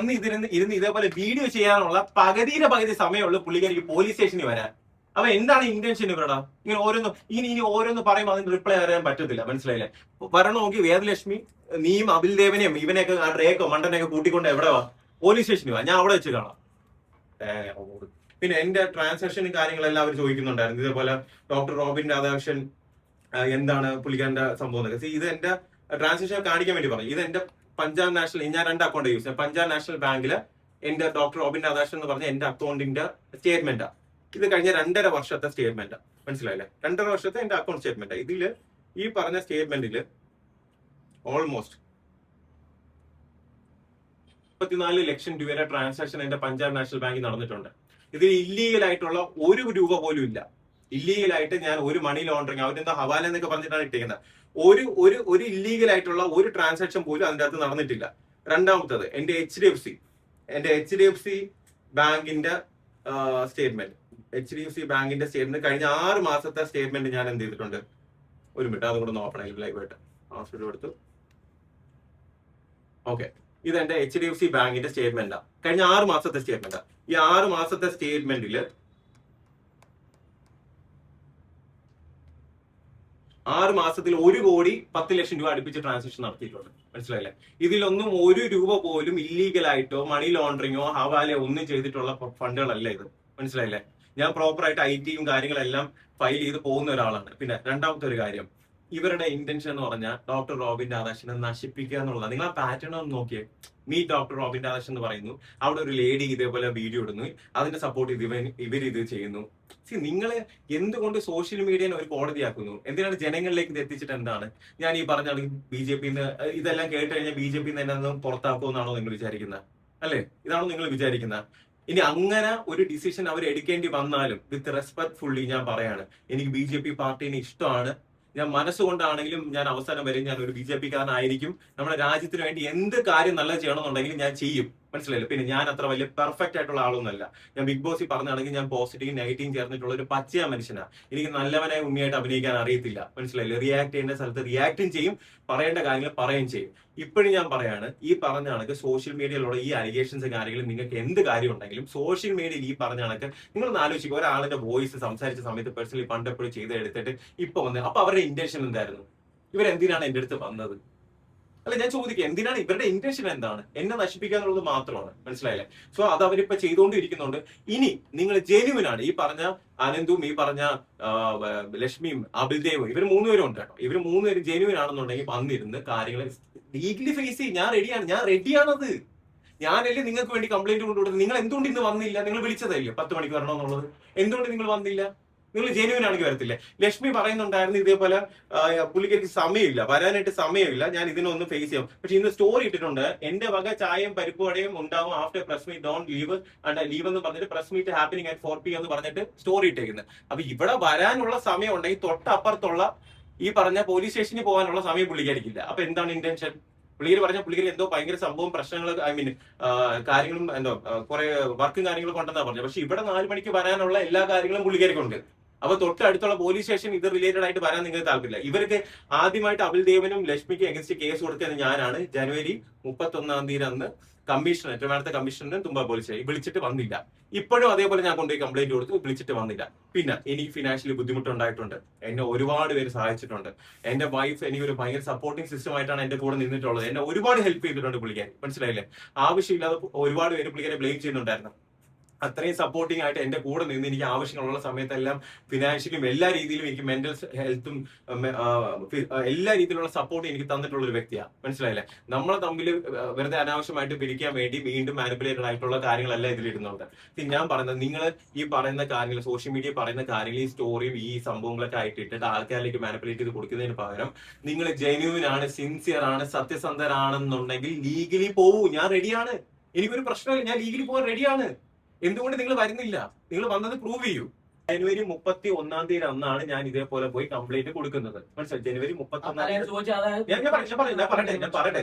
അന്ന് ഇരുന്ന് ഇതേപോലെ വീഡിയോ ചെയ്യാനുള്ള പകുതി സമയമുള്ള പുള്ളിക്കാരിക്ക് പോലീസ് സ്റ്റേഷനിൽ വരാൻ. അപ്പൊ എന്താണ് ഇന്റൻഷൻ ഇവരുടെ? ഇനി ഓരോന്ന് പറയുമ്പോൾ അതിന് റിപ്ലൈ അറിയാൻ പറ്റത്തില്ല. മനസ്സിലായില്ലേ? വരണമെങ്കിൽ വേദലക്ഷ്മി നീയും അബിൽ ദേവനെയും ഇവനെയൊക്കെ ആ ഡ്രേക്കോ മണ്ടനെയൊക്കെ കൂട്ടിക്കൊണ്ട് എവിടെ വാ, പോലീസ് സ്റ്റേഷനിൽ വാ, ഞാൻ അവിടെ വെച്ച് കാണാം. പിന്നെ എന്റെ ട്രാൻസാക്ഷനും കാര്യങ്ങളെല്ലാം അവർ ചോദിക്കുന്നുണ്ടായിരുന്നു. ഇതേപോലെ ഡോക്ടർ റോബിൻ രാധാകൃഷ്ണൻ എന്താണ് പുള്ളിക്കാരന്റെ സംഭവം എന്നൊക്കെ. ഇത് എന്റെ ട്രാൻസാക്ഷൻ കാണിക്കാൻ വേണ്ടി പറഞ്ഞു. ഇത് എന്റെ പഞ്ചാബ് നാഷണൽ, ഞാൻ 2 അക്കൗണ്ട് യൂസ് ചെയ്യാം. പഞ്ചാബ് നാഷണൽ ബാങ്കില് എന്റെ ഡോക്ടർ റോബിൻ രാധാകൃഷ്ണൻ എന്ന് പറഞ്ഞ എന്റെ അക്കൗണ്ടിന്റെ സ്റ്റേറ്റ്മെന്റാ. ഇത് കഴിഞ്ഞ 2.5 വർഷത്തെ സ്റ്റേറ്റ്മെന്റാ. മനസ്സിലായില്ലേ? 2.5 വർഷത്തെ എന്റെ അക്കൗണ്ട് സ്റ്റേറ്റ്മെന്റാ. ഇതില് ഈ പറഞ്ഞ സ്റ്റേറ്റ്മെന്റില് ഓൾമോസ്റ്റ് 34 ലക്ഷം രൂപയുടെ ട്രാൻസാക്ഷൻ എന്റെ പഞ്ചാബ് നാഷണൽ ബാങ്കിൽ നടന്നിട്ടുണ്ട്. ഇതിൽ ഇല്ലീഗൽ ആയിട്ടുള്ള 1 രൂപ പോലും ഇല്ല. ഇല്ലീഗൽ ഞാൻ ഒരു മണി ലോണ്ടറിങ്, അവരെന്താ ഹവാല എന്നൊക്കെ പറഞ്ഞിട്ടാണ് ഇട്ടിരിക്കുന്നത്. ഒരു ഇല്ലീഗൽ ആയിട്ടുള്ള ഒരു ട്രാൻസാക്ഷൻ പോലും അതിന്റെ അകത്ത് നടന്നിട്ടില്ല. രണ്ടാമത്തത് എന്റെ HDFC ബാങ്കിന്റെ സ്റ്റേറ്റ്മെന്റ് കഴിഞ്ഞ 6 മാസത്തെ സ്റ്റേറ്റ്മെന്റ് ഞാൻ എന്ത് ചെയ്തിട്ടുണ്ട്? ഒരു മിനിറ്റ്, അതും കൂടെ നോക്കണം ലൈവായിട്ട്. ഹോസ്പിറ്റൽ എടുത്തു. ഓക്കെ, ഇത് എന്റെ HDFC ബാങ്കിന്റെ സ്റ്റേറ്റ്മെന്റാ. കഴിഞ്ഞ 6 മാസത്തെ സ്റ്റേറ്റ്മെന്റാ. ഈ 6 മാസത്തെ സ്റ്റേറ്റ്മെന്റില് 6 മാസത്തിൽ 1,10,00,000 രൂപ അടുപ്പിച്ച് ട്രാൻസാക്ഷൻ നടത്തിയിട്ടുണ്ട്. മനസ്സിലായില്ലേ? ഇതിലൊന്നും 1 രൂപ പോലും ഇല്ലീഗൽ ആയിട്ടോ മണി ലോണ്ടറിങ്ങോ ഹവാലയോ ഒന്നും ചെയ്തിട്ടുള്ള ഫണ്ടുകളല്ല ഇത്. മനസ്സിലായില്ലേ? ഞാൻ പ്രോപ്പർ ആയിട്ട് IT കാര്യങ്ങളെല്ലാം ഫയൽ ചെയ്ത് പോകുന്ന ഒരാളാണ്. പിന്നെ രണ്ടാമത്തെ ഒരു കാര്യം, ഇവരുടെ ഇന്റൻഷൻ എന്ന് പറഞ്ഞാൽ ഡോക്ടർ റോബിൻ രാധാകൃഷ്ണനെ നശിപ്പിക്കുക എന്നുള്ളതാണ്. നിങ്ങൾ ആ പാറ്റേൺ ഒന്ന് നോക്കിയേ. മീറ്റ് ഡോക്ടർ റോബിൻ രാധാകൃഷ്ണൻ എന്ന് പറയുന്നു, അവിടെ ഒരു ലേഡി ഇതേപോലെ വീഡിയോ ഇടുന്നു, അതിന്റെ സപ്പോർട്ട് ഇവരിത് ചെയ്യുന്നു. നിങ്ങളെ എന്തുകൊണ്ട് സോഷ്യൽ മീഡിയനെ ഒരു കോടതിയാക്കുന്നു? എന്തിനാണ് ജനങ്ങളിലേക്ക് ഇത് എത്തിച്ചിട്ട് എന്താണ്? ഞാൻ ഈ പറഞ്ഞാണെങ്കിൽ BJP ഇതെല്ലാം കേട്ട് കഴിഞ്ഞാൽ BJP തന്നെ പുറത്താക്കുമെന്നാണോ നിങ്ങൾ വിചാരിക്കുന്നത്? അല്ലേ? ഇതാണോ നിങ്ങൾ വിചാരിക്കുന്നത്? ഇനി അങ്ങനെ ഒരു ഡിസിഷൻ അവർ എടുക്കേണ്ടി വന്നാലും വിത്ത് റെസ്പെക്ട്ഫുള്ളി ഞാൻ പറയാണ്, എനിക്ക് BJP പാർട്ടീനെ ഇഷ്ടമാണ്. ഞാൻ മനസ്സുകൊണ്ടാണെങ്കിലും ഞാൻ അവസാനം വരെ ഞാൻ ഒരു BJP കാരനായിരിക്കും. നമ്മുടെ രാജ്യത്തിന് വേണ്ടി എന്ത് കാര്യം നല്ലത് ചെയ്യണമെന്നുണ്ടെങ്കിലും ഞാൻ ചെയ്യും. മനസ്സിലായില്ല? പിന്നെ ഞാൻ അത്ര വലിയ പെർഫെക്റ്റ് ആയിട്ടുള്ള ആളൊന്നുമല്ല. ഞാൻ ബിഗ് ബോസിൽ പറഞ്ഞാണെങ്കിൽ ഞാൻ പോസിറ്റീവും നെഗറ്റീവും ചേർന്നിട്ടുള്ള ഒരു പച്ചയ മനുഷ്യനാണ്. എനിക്ക് നല്ലവനായി ഉണ്ണിയായിട്ട് അഭിനയിക്കാൻ അറിയത്തില്ല. മനസ്സിലായില്ല? റിയാക്ട് ചെയ്യേണ്ട സ്ഥലത്ത് റിയാക്റ്റും ചെയ്യും, പറയേണ്ട കാര്യങ്ങൾ പറയുകയും ചെയ്യും. ഇപ്പോഴും ഞാൻ പറയാണ്, ഈ പറഞ്ഞ കണക്ക് സോഷ്യൽ മീഡിയയിലുള്ള ഈ അലിഗേഷൻസ് കാര്യങ്ങളും നിങ്ങൾക്ക് എന്ത് കാര്യം ഉണ്ടെങ്കിലും സോഷ്യൽ മീഡിയയിൽ ഈ പറഞ്ഞ കണക്ക് നിങ്ങളൊന്ന് ആലോചിക്കുക. ഒരാളിന്റെ വോയിസ് സംസാരിച്ച സമയത്ത് പേഴ്സണലി പണ്ടെപ്പോഴും ചെയ്തെടുത്തിട്ട് ഇപ്പൊ വന്ന് അപ്പൊ അവരുടെ ഇന്റൻഷൻ എന്തായിരുന്നു? ഇവരെന്തിനാണ് എന്റെ അടുത്ത് വന്നത്? അല്ല, ഞാൻ ചോദിക്കുക, എന്തിനാണ് ഇവരുടെ ഇന്റൻഷൻ? എന്താണ്? എന്നെ നശിപ്പിക്കുക എന്നുള്ളത് മാത്രമാണ്. മനസ്സിലായില്ലേ? സോ അത് അവരിപ്പോ ചെയ്തുകൊണ്ടിരിക്കുന്നുണ്ട്. ഇനി നിങ്ങൾ ജെന്യുവിനാണ്, ഈ പറഞ്ഞ അനന്തും ഈ പറഞ്ഞ ലക്ഷ്മിയും അബിൽദേവും ഇവർ 3 പേരും ഉണ്ട് കേട്ടോ. ഇവർ 3 പേരും ജെന്യുവിൻ ആണെന്നുണ്ടെങ്കിൽ വന്നിരുന്ന് കാര്യങ്ങൾ ലീഗലി ഫേസ് ചെയ്യും. ഞാൻ റെഡിയാണത്. ഞാനല്ലേ നിങ്ങൾക്ക് വേണ്ടി കംപ്ലൈന്റ് കൊണ്ടുകൊടുത്തത്. നിങ്ങൾ എന്തുകൊണ്ട് ഇന്ന് വന്നില്ല? നിങ്ങൾ വിളിച്ചതല്ലേ 10 മണിക്ക് വരണമെന്നുള്ളത്? എന്തുകൊണ്ട് നിങ്ങൾ വന്നില്ല? നിങ്ങൾ ജെന്യുവിൻ ആണെങ്കിൽ വരത്തില്ലേ? ലക്ഷ്മി പറയുന്നുണ്ടായിരുന്നു ഇതേപോലെ പുള്ളിക്കാർക്ക് സമയമില്ല, വരാനായിട്ട് സമയമില്ല, ഞാൻ ഇതിനൊന്ന് ഫേസ് ചെയ്യാം. പക്ഷെ ഇന്ന് സ്റ്റോറി ഇട്ടിട്ടുണ്ട്, എന്റെ വക ചായയും പരിപ്പ് വടയും ഉണ്ടാവും after press meet, don't leave എന്ന് പറഞ്ഞിട്ട് press meet happening at 4 PM എന്ന് പറഞ്ഞിട്ട് സ്റ്റോറി ഇട്ടേക്കുന്നത്. അപ്പൊ ഇവിടെ വരാനുള്ള സമയം ഉണ്ടെങ്കിൽ തൊട്ടപ്പുറത്തുള്ള ഈ പറഞ്ഞ പോലീസ് സ്റ്റേഷനിൽ പോകാനുള്ള സമയം പുള്ളിക്കാരിക്കില്ല. അപ്പൊ എന്താണ് ഇന്റൻഷൻ? പുള്ളിക്കാരി എന്തോ ഭയങ്കര സംഭവം പ്രശ്നങ്ങൾ, കാര്യങ്ങളും എന്തോ കുറെ വർക്കും കാര്യങ്ങളും കൊണ്ടെന്നാ പറഞ്ഞത്. പക്ഷെ ഇവിടെ 4 മണിക്ക് വരാനുള്ള എല്ലാ കാര്യങ്ങളും പുള്ളിക്കാരിക്കുണ്ട്. അപ്പൊ തൊട്ടടുത്തുള്ള പോലീസ് സ്റ്റേഷൻ ഇത് റിലേറ്റഡ് ആയിട്ട് വരാൻ നിങ്ങൾക്ക് താല്പര്യമില്ല. ഇവർക്ക് ആദ്യമായിട്ട് അബിൽ ദേവനും ലക്ഷ്മിക്ക് അഗൻസ്റ്റ് കേസ് കൊടുത്തത് ഞാനാണ്. ജനുവരി 31-ാം തീയതി അന്ന് കമ്മീഷണർ, ട്രിവാൻഡ്രത്തെ കമ്മീഷണറിനും തുമ്പ പോലീസ് വിളിച്ചിട്ട് വന്നില്ല. ഇപ്പോഴും അതേപോലെ ഞാൻ കൊണ്ടുപോയി കംപ്ലൈന്റ് കൊടുത്തു, വിളിച്ചിട്ട് വന്നില്ല. പിന്നെ എനിക്ക് ഫിനാൻഷ്യലി ബുദ്ധിമുട്ടുണ്ടായിട്ടുണ്ട്. എന്നെ ഒരുപാട് പേര് സഹായിച്ചിട്ടുണ്ട്. എന്റെ വൈഫ് എനിക്ക് ഒരു ഭയങ്കര സപ്പോർട്ടിംഗ് സിസ്റ്റം ആയിട്ടാണ് എന്റെ കൂടെ നിന്നിട്ടുള്ളത്. എന്നെ ഒരുപാട് ഹെൽപ്പ് ചെയ്തിട്ടുണ്ട് പുള്ളിക്കാരി. മനസ്സിലായില്ലേ? ആവശ്യമില്ലാതെ ഒരുപാട് പേര് പുള്ളിക്കാരെ ബ്ലെയിം ചെയ്യുന്നുണ്ടായിരുന്നു. അത്രയും സപ്പോർട്ടിംഗ് ആയിട്ട് എന്റെ കൂടെ നിന്ന് എനിക്ക് ആവശ്യങ്ങളുള്ള സമയത്തെല്ലാം ഫിനാൻഷ്യലിയും എല്ലാ രീതിയിലും എനിക്ക് മെന്റൽ ഹെൽത്തും എല്ലാ രീതിയിലുള്ള സപ്പോർട്ടും എനിക്ക് തന്നിട്ടുള്ള ഒരു വ്യക്തിയാണ്. മനസ്സിലായില്ലേ? നമ്മളെ തമ്മിൽ വെറുതെ അനാവശ്യമായിട്ട് പിരിക്കാൻ വേണ്ടി വീണ്ടും മാനിപ്പുലേറ്റഡ് ആയിട്ടുള്ള കാര്യങ്ങളല്ല ഇതിലിരുന്നുണ്ട്. ഞാൻ പറയുന്നത്, നിങ്ങൾ ഈ പറയുന്ന കാര്യങ്ങൾ, സോഷ്യൽ മീഡിയ പറയുന്ന കാര്യങ്ങൾ, ഈ സ്റ്റോറിയും ഈ സംഭവങ്ങളൊക്കെ ആയിട്ട് ഇട്ടിട്ട് ആൾക്കാരിലേക്ക് മാനിപ്പുലേറ്റ് ചെയ്ത് കൊടുക്കുന്നതിന് പകരം നിങ്ങൾ ജെന്യുവിൻ ആണ്, സിൻസിയർ ആണ്, സത്യസന്ധരാണെന്നുണ്ടെങ്കിൽ ലീഗലി പോവൂ. ഞാൻ റെഡിയാണ്. എനിക്കൊരു പ്രശ്നമില്ല. ഞാൻ ലീഗലി പോകാൻ റെഡിയാണ്. എന്തുകൊണ്ട് നിങ്ങൾ വരുന്നില്ല? നിങ്ങൾ വന്നത് പ്രൂവ് ചെയ്യൂ. ജനുവരി 31-ാം തീയതി അന്നാണ് ഞാൻ ഇതേപോലെ പോയി കംപ്ലൈന്റ് കൊടുക്കുന്നത്. മനസ്സിലായി? ജനുവരി 31-ാം തീയതി ഞാൻ പറയട്ടെ,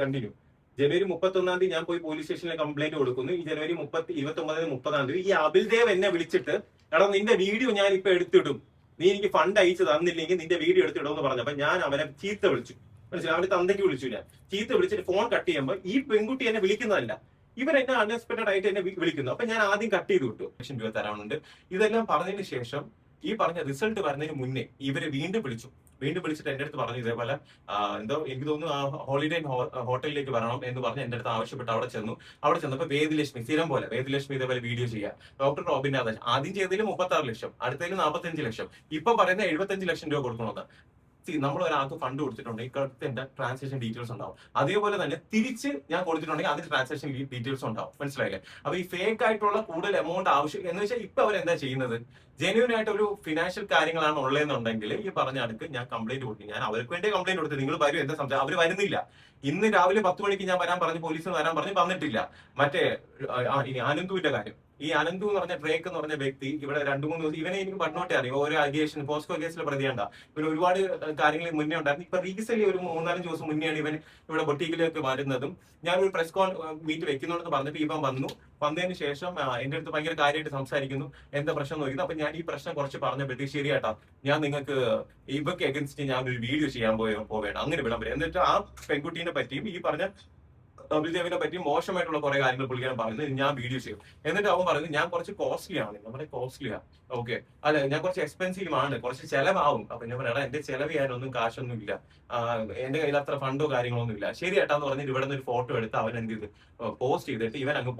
കണ്ടിന്യൂ. ജനുവരി 31-ാം തീയതി ഞാൻ പോയി പോലീസ് സ്റ്റേഷനിൽ കംപ്ലൈന്റ് കൊടുക്കുന്നു. ഈ ജനുവരി 29-30-ാം തീയതി ഈ അബിൽ ദേവ് എന്നെ വിളിച്ചിട്ട്, എടാ നിന്റെ വീഡിയോ ഞാൻ ഇപ്പൊ എടുത്തിടും, നീ എനിക്ക് ഫണ്ട് അയച്ചു തന്നില്ലെങ്കിൽ നിന്റെ വീഡിയോ എടുത്തിടുമെന്ന് പറഞ്ഞു. അപ്പൊ ഞാൻ അവനെ ചീത്ത വിളിച്ചു. മനസ്സിലായി? അവന്റെ തന്തയ്ക്ക് വിളിച്ചു. ഞാൻ ചീത്ത വിളിച്ചിട്ട് ഫോൺ കട്ട് ചെയ്യുമ്പോൾ ഈ പെൺകുട്ടി എന്നെ വിളിക്കുന്നതല്ല, ഇവരെന്നെ അൺഎക്സ്പെക്ടഡ് ആയിട്ട് എന്നെ വിളിക്കുന്നു. അപ്പൊ ഞാൻ ആദ്യം കട്ട് ചെയ്ത് വിട്ടു. ₹1,00,000 തരാനുണ്ട്. ഇതെല്ലാം പറഞ്ഞതിന് ശേഷം ഈ പറഞ്ഞ റിസൾട്ട് വരുന്നതിന് മുന്നേ ഇവരെ വീണ്ടും വിളിച്ചിട്ട് എന്റെ അടുത്ത് പറഞ്ഞു ഇതേപോലെ എന്തോ എനിക്ക് തോന്നുന്നു ഹോളിഡേ ഹോട്ടലിലേക്ക് വരണം എന്ന് പറഞ്ഞ് എന്റെ അടുത്ത് ആവശ്യപ്പെട്ട് അവിടെ ചെന്നപ്പോ വേദലക്ഷ്മി സ്ഥിരം പോലെ വേദലക്ഷ്മി ഇതേപോലെ വീഡിയോ ചെയ്യാം. ഡോക്ടർ റോബിൻ ആദ്യം ചെയ്തതിൽ 36 ലക്ഷം, അടുത്തതിൽ 45 ലക്ഷം, ഇപ്പൊ പറയുന്ന 75 ലക്ഷം രൂപ കൊടുക്കണമെന്ന്. നമ്മൾ ഒരാൾക്ക് ഫണ്ട് കൊടുത്തിട്ടുണ്ടെങ്കിൽ എന്റെ ട്രാൻസാക്ഷൻ ഡീറ്റെയിൽസ് ഉണ്ടാവും. അതേപോലെ തന്നെ തിരിച്ച് ഞാൻ കൊടുത്തിട്ടുണ്ടെങ്കിൽ അതിന്റെ ട്രാൻസാക്ഷൻ ഡീറ്റെയിൽസ് ഉണ്ടാവും. മനസ്സിലായില്ലേ? അപ്പൊ ഈ ഫേക്ക് ആയിട്ടുള്ള കൂടുതൽ എമൗണ്ട് ആവശ്യം എന്ന് വെച്ചാൽ ഇപ്പൊ അവരെന്താ ചെയ്യുന്നത്, ജെന്യൂൻ ആയിട്ട് ഒരു ഫിനാൻഷ്യൽ കാര്യങ്ങളാണ് ഉള്ളതെന്നുണ്ടെങ്കിൽ ഈ പറഞ്ഞ ആൾക്ക് ഞാൻ കംപ്ലൈന്റ് കൊടുക്കും. ഞാൻ അവർക്ക് വേണ്ടി കംപ്ലൈന്റ് കൊടുത്തു, നിങ്ങൾ വരും എന്താ സംശയം, അവർ വരുന്നില്ല. ഇന്ന് രാവിലെ 10 മണിക്ക് ഞാൻ വരാൻ പറഞ്ഞു, പോലീസിന് വരാൻ പറഞ്ഞു, വന്നിട്ടില്ല. മറ്റേ അനന്തുവിന്റെ കാര്യം, ഈ അനന്തു എന്ന് പറഞ്ഞ ഡ്രേക്ക് എന്ന് പറഞ്ഞ വ്യക്തി ഇവിടെ 2-3 ദിവസം ഇവനെ എനിക്ക് പണ്ടോട്ടെ അറിയാം. ഓരോ അലിഗേഷൻ പോസ്കോ കേസിലെ പ്രതിയുണ്ട, പിന്നെ ഒരുപാട് കാര്യങ്ങൾ മുന്നേ ഉണ്ടായിരുന്നു. ഇപ്പൊ റീസെന്റ് ഒരു 3-4 ദിവസം മുന്നെയാണ് ഇവൻ ഇവിടെ ബൊട്ടീക്കിലേക്ക് വരുന്നതും. ഞാനൊരു പ്രസ് മീറ്റ് വെക്കുന്നുണ്ടെന്ന് പറഞ്ഞിട്ട് ഇവൻ വന്നതിന് ശേഷം എന്റെ അടുത്ത് ഭയങ്കര കാര്യമായിട്ട് സംസാരിക്കുന്നു, എന്താ പ്രശ്നം നോക്കുന്നത്. അപ്പൊ ഞാൻ ഈ പ്രശ്നം കുറച്ച് പറഞ്ഞപ്പോഴത്തേക്ക് ശരിയാട്ടാ, ഞാൻ നിങ്ങൾക്ക് ഇവർക്ക് എഗൻസ്റ്റ് ഞാൻ ഒരു വീഡിയോ ചെയ്യാൻ പോവേണം അങ്ങനെ വിടാൻ പറ്റും. എന്നിട്ട് ആ പെൺകുട്ടീനെ പറ്റിയും ഈ പറഞ്ഞ കപിൽദേവിനെ പറ്റി മോശമായിട്ടുള്ള കുറെ കാര്യങ്ങൾ പുള്ളിക്കാരൻ പറയുന്നത് ഞാൻ വീഡിയോ ചെയ്യും. എന്നിട്ട് അവൻ പറയുന്നത് ഞാൻ കുറച്ച് കോസ്റ്റ്ലി ആണ്. നമ്മുടെ കോസ്റ്റ്ലിയാ, ഓക്കെ, അല്ല ഞാൻ കുറച്ച് എക്സ്പെൻസീവ് ആണ്, കുറച്ച് ചെലവാകും. അപ്പൊ ഞാൻ പറയാം എന്റെ ചെലവ് ചെയ്യാനൊന്നും കാശൊന്നും ഇല്ല, എന്റെ കയ്യിൽ അത്ര ഫണ്ടോ കാര്യങ്ങളൊന്നും ഇല്ല. ശരി ഏട്ടാന്ന് പറഞ്ഞിട്ട് ഇവിടെ നിന്ന് ഒരു ഫോട്ടോ എടുത്ത് അവൻ എന്ത് ചെയ്ത് പോസ്റ്റ് ചെയ്തിട്ട് ഇവൻ അങ്ങ്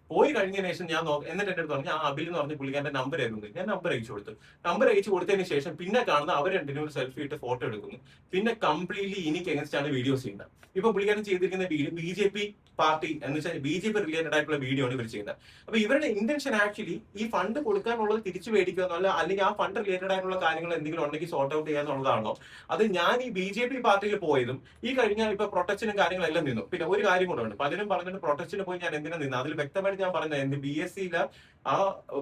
പോയി കഴിഞ്ഞതിന് ശേഷം ഞാൻ എന്നിട്ട് എന്റെ അടുത്ത് പറഞ്ഞു ആ അബിൽ എന്ന് പറഞ്ഞ പുള്ളിക്കാരന്റെ നമ്പർ ആയിരുന്നു. ഞാൻ നമ്പർ അയച്ചു കൊടുത്തതിന് ശേഷം പിന്നെ കാണുന്ന അവർ രണ്ടിനും ഒരു സെൽഫി ഇട്ട് ഫോട്ടോ എടുക്കുന്നു. പിന്നെ കംപ്ലീറ്റ്ലി എനിക്ക് എഗൻസ്റ്റ് ആണ് വീഡിയോസ് ചെയ്യുന്നത്. ഇപ്പൊ പുള്ളിക്കാരൻ ചെയ്തിരിക്കുന്ന വീഡിയോ BJP പാർട്ടി എന്ന് വെച്ചാൽ BJP റിലേറ്റഡ് ആയിട്ടുള്ള വീഡിയോ ആണ് ഇവർ ചെയ്യുന്നത്. അപ്പൊ ഇവരുടെ ഇന്റൻഷൻ ആക്ച്വലി ഈ ഫണ്ട് കൊടുക്കാനുള്ളത് തിരിച്ചു മേടിക്കുക എന്നല്ല, അല്ലെങ്കിൽ ആ ഫണ്ട് റിലേറ്റഡ് ആയിട്ടുള്ള കാര്യങ്ങൾ എന്തെങ്കിലും ഉണ്ടെങ്കിൽ സോർട്ട് ഔട്ട് ചെയ്യാന്നുള്ളതാണോ? അത് ഞാൻ ഈ BJP പാർട്ടിയിൽ പോയതും ഈ കഴിഞ്ഞ ഇപ്പൊ പ്രൊട്ടക്ഷനും കാര്യങ്ങളെല്ലാം നിന്നു. പിന്നെ ഒരു കാര്യം കൂടെ ഉണ്ട്, പലരും പറഞ്ഞിട്ട് പ്രൊട്ടക്ഷന് പോയി ഞാൻ എന്തിനാ നിന്ന്, അതിൽ വ്യക്തമായിട്ട് ഞാൻ പറഞ്ഞത് എന്റെ BSc-യിലെ ആ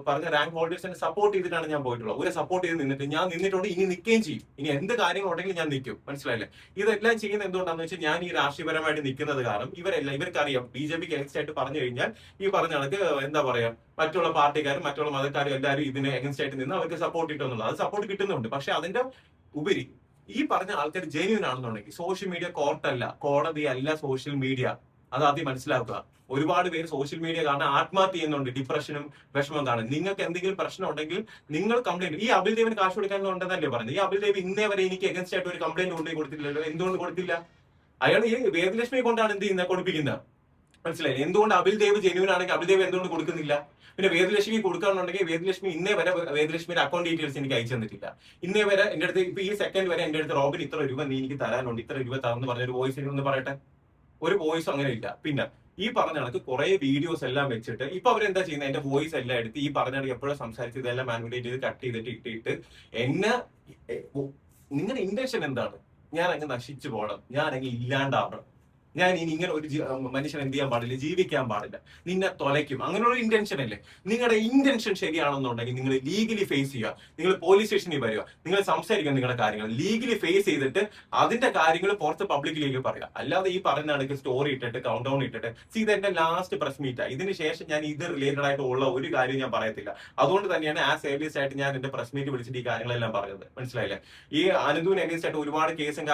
പറഞ്ഞ റാങ്ക് ഹോൾഡേഴ്സിനെ സപ്പോർട്ട് ചെയ്തിട്ടാണ് ഞാൻ പോയിട്ടുള്ളത്. ഒരു സപ്പോർട്ട് ചെയ്ത് ഞാൻ നിന്നിട്ടുണ്ട്, ഇനി നിൽക്കുകയും ചെയ്യും. ഇനി എന്ത് കാര്യങ്ങളുണ്ടെങ്കിലും ഞാൻ നിൽക്കും. മനസ്സിലായില്ലേ? ഇതെല്ലാം ചെയ്യുന്നത് എന്തുകൊണ്ടാന്ന് വെച്ചാൽ ഞാൻ ഈ രാഷ്ട്രീയപരമായിട്ട് നിൽക്കുന്നത് കാരണം ഇവർക്കറിയാം BJPക്ക് എഗൻസ്റ്റ് ആയിട്ട് പറഞ്ഞു കഴിഞ്ഞാൽ ഈ പറഞ്ഞ കണക്ക് എന്താ പറയാ മറ്റുള്ള പാർട്ടിക്കാരും മറ്റുള്ള മതക്കാരും എല്ലാവരും ഇതിന് എഗൻസ്റ്റ് ആയിട്ട് നിന്ന് അവർക്ക് സപ്പോർട്ട് കിട്ടുന്നുള്ളത്. അത് സപ്പോർട്ട് കിട്ടുന്നുണ്ട്. പക്ഷെ അതിന്റെ ഉപരി ഈ പറഞ്ഞ ആൾക്കാർ ജെന്യൂൻ ആണെന്നുണ്ടെങ്കിൽ സോഷ്യൽ മീഡിയ കോടതി അല്ല സോഷ്യൽ മീഡിയ. അത് ആദ്യം മനസ്സിലാക്കുക. ഒരുപാട് പേര് സോഷ്യൽ മീഡിയ കാരണം ആത്മഹത്യ ചെയ്യുന്നുണ്ട്, ഡിപ്രഷനും വിഷമം കാണും. നിങ്ങൾക്ക് എന്തെങ്കിലും പ്രശ്നം ഉണ്ടെങ്കിൽ നിങ്ങൾ കംപ്ലൈന്റ്, ഈ അബിൽ ദേവിന് കാശ് കൊടുക്കാനുണ്ടെന്നല്ലേ പറഞ്ഞത്. ഈ അബിൽ ദേവ് ഇന്നേ വരെ എനിക്ക് എഗൻസ്റ്റ് ആയിട്ട് ഒരു കംപ്ലൈന്റ് കൊണ്ടുപോയി കൊടുത്തില്ലല്ലോ. എന്തുകൊണ്ട് കൊടുത്തില്ല? അയാൾ ഈ വേദലക്ഷ്മിയെ കൊണ്ടാണ് എന്ത് ചെയ്യുന്നത്, കൊടുപ്പിക്കുന്നത്. മനസ്സിലായി? എന്തുകൊണ്ട് അബിൽ ദേവ് ജെന്യൂൻ ആണെങ്കിൽ അബിൽ ദേവ് എന്തുകൊണ്ട് കൊടുക്കുന്നില്ല? പിന്നെ വേദലക്ഷ്മി കൊടുക്കാനുണ്ടെങ്കിൽ വേദലക്ഷ്മി ഇന്നേ വരെ വേദലക്ഷ്മിയുടെ അക്കൗണ്ട് ഡീറ്റെയിൽസ് എനിക്ക് അയച്ചു തന്നിട്ടില്ല. ഇന്നേ വരെ എന്റെ അടുത്ത് ഇപ്പൊ ഈ സെക്കൻഡ് വരെ എന്റെ അടുത്ത് റോബിൻ ഇത്ര രൂപ നീ എനിക്ക് തരാനുണ്ട്, ഇത്ര രൂപ തരാന്ന് പറഞ്ഞൊരു വോയിസ് ഒന്ന് പറയട്ടെ. ഒരു വോയിസ് അങ്ങനെ ഇല്ല. പിന്നെ ഈ പറഞ്ഞ കണക്ക് കുറെ വീഡിയോസ് എല്ലാം വെച്ചിട്ട് ഇപ്പൊ അവരെന്താ ചെയ്യുന്നത്, എന്റെ വോയിസ് എല്ലാം എടുത്ത് ഈ പറഞ്ഞ കണക്ക് എപ്പോഴും സംസാരിച്ച് ഇതെല്ലാം മാനുപുലേറ്റ് ചെയ്ത് കട്ട് ചെയ്തിട്ട് ഇട്ടിട്ട് എന്നെ നിങ്ങളുടെ ഇന്റൻഷൻ എന്താണ്? ഞാൻ അങ്ങ് നശിച്ചു പോകണം, ഞാൻ അങ്ങ് ഇല്ലാണ്ടാവണം, ഞാൻ ഇനി ഇങ്ങനെ ഒരു മനുഷ്യൻ എന്ത് ചെയ്യാൻ പാടില്ല, ജീവിക്കാൻ പാടില്ല, നിന്നെ തൊലയ്ക്കും, അങ്ങനെയുള്ള ഇന്റൻഷൻ അല്ലേ? നിങ്ങളുടെ ഇന്റൻഷൻ ശരിയാണെന്നുണ്ടെങ്കിൽ നിങ്ങൾ ലീഗലി ഫേസ് ചെയ്യുക. നിങ്ങൾ പോലീസ് സ്റ്റേഷനിൽ വരിക, നിങ്ങൾ സംസാരിക്കുക, നിങ്ങളുടെ കാര്യങ്ങൾ ലീഗലി ഫേസ് ചെയ്തിട്ട് അതിന്റെ കാര്യങ്ങൾ പുറത്ത് പബ്ലിക്കിലേക്ക് പറയുക. അല്ലാതെ ഈ പറയുന്ന കണക്ക് സ്റ്റോറി ഇട്ടിട്ട് കൗണ്ട് ഡൗൺ ഇട്ടിട്ട് ഇത് എന്റെ ലാസ്റ്റ് പ്രസ് മീറ്റാ. ഇതിന് ശേഷം ഞാൻ ഇത് റിലേറ്റഡ് ആയിട്ട് ഉള്ള ഒരു കാര്യം ഞാൻ പറയത്തില്ല. അതുകൊണ്ട് തന്നെയാണ് ആസ് ഏർലിയസ്റ്റ് ആയിട്ട് ഞാൻ എന്റെ പ്രസ് മീറ്റ് വിളിച്ചിട്ട് ഈ കാര്യങ്ങളെല്ലാം പറയുന്നത്. മനസ്സിലായില്ലേ? ഈ അനന്തുവിന് അഗേൻസ്റ്റ് ആയിട്ട് ഒരുപാട് കേസും